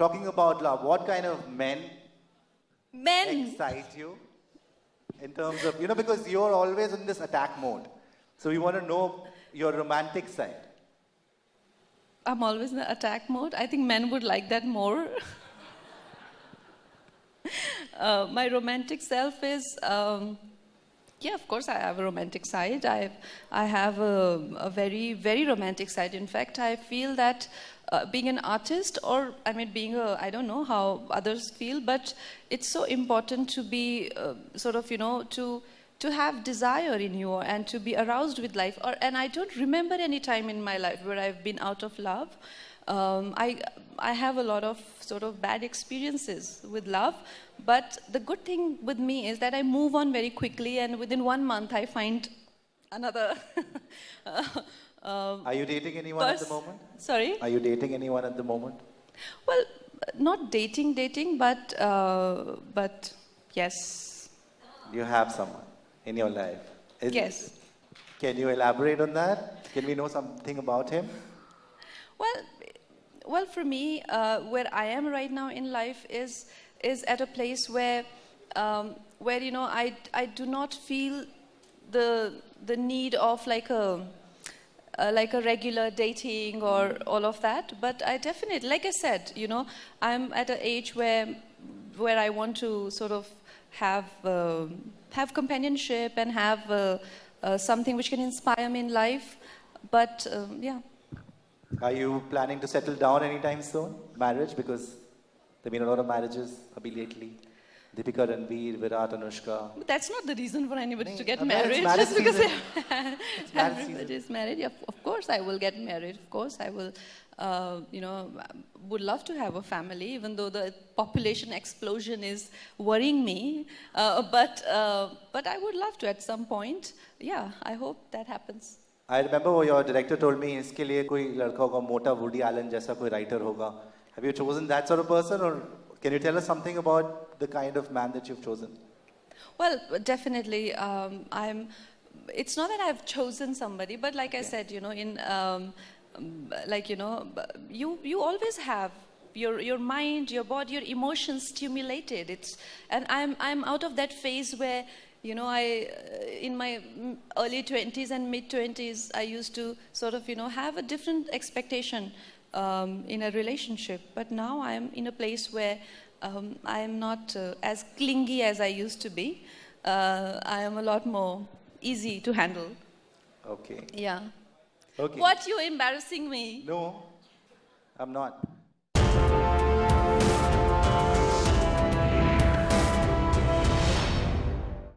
talking about love, what kind of men excite you? In terms of, because you're always in this attack mode. So we want to know your romantic side. I'm always in the attack mode. I think men would like that more. My romantic self is, yeah, of course I have a romantic side. I have a very, very romantic side. In fact, I feel that being an artist, or being I don't know how others feel, but it's so important to be to have desire in you and to be aroused with life. And I don't remember any time in my life where I've been out of love. I have a lot of sort of bad experiences with love, but the good thing with me is that I move on very quickly, and within 1 month I find another. Are you dating anyone at the moment? Sorry? Are you dating anyone at the moment? Well, not dating, but yes. You have someone in your life? Yes. Can you elaborate on that? Can we know something about him? Well, for me, where I am right now in life is at a place where I do not feel the need of like a regular dating or all of that. But I definitely, like I said, I'm at an age where I want to sort of have companionship and have something which can inspire me in life. But yeah. Are you planning to settle down anytime soon? Marriage? Because there have been a lot of marriages lately. Deepika, Ranveer, Virat, Anushka. But that's not the reason for anybody to get married. Just because everybody is married. Yeah, of course I will get married. Of course I will, would love to have a family, even though the population explosion is worrying me. But I would love to at some point. Yeah, I hope that happens. I remember what your director told me, इसके लिए कोई लड़का होगा मोटा Woody Allen जैसा कोई writer होगा. Have you chosen that sort of person, or can you tell us something about the kind of man that you've chosen? Well, definitely. It's not that I've chosen somebody, but like I said, you always have your mind, your body, your emotions stimulated. And I'm out of that phase where, in my early 20s and mid 20s, I used to sort of, have a different expectation in a relationship. But now I'm in a place where I am not as clingy as I used to be. I am a lot more easy to handle. Okay. Yeah. Okay. What, you embarrassing me? No, I'm not.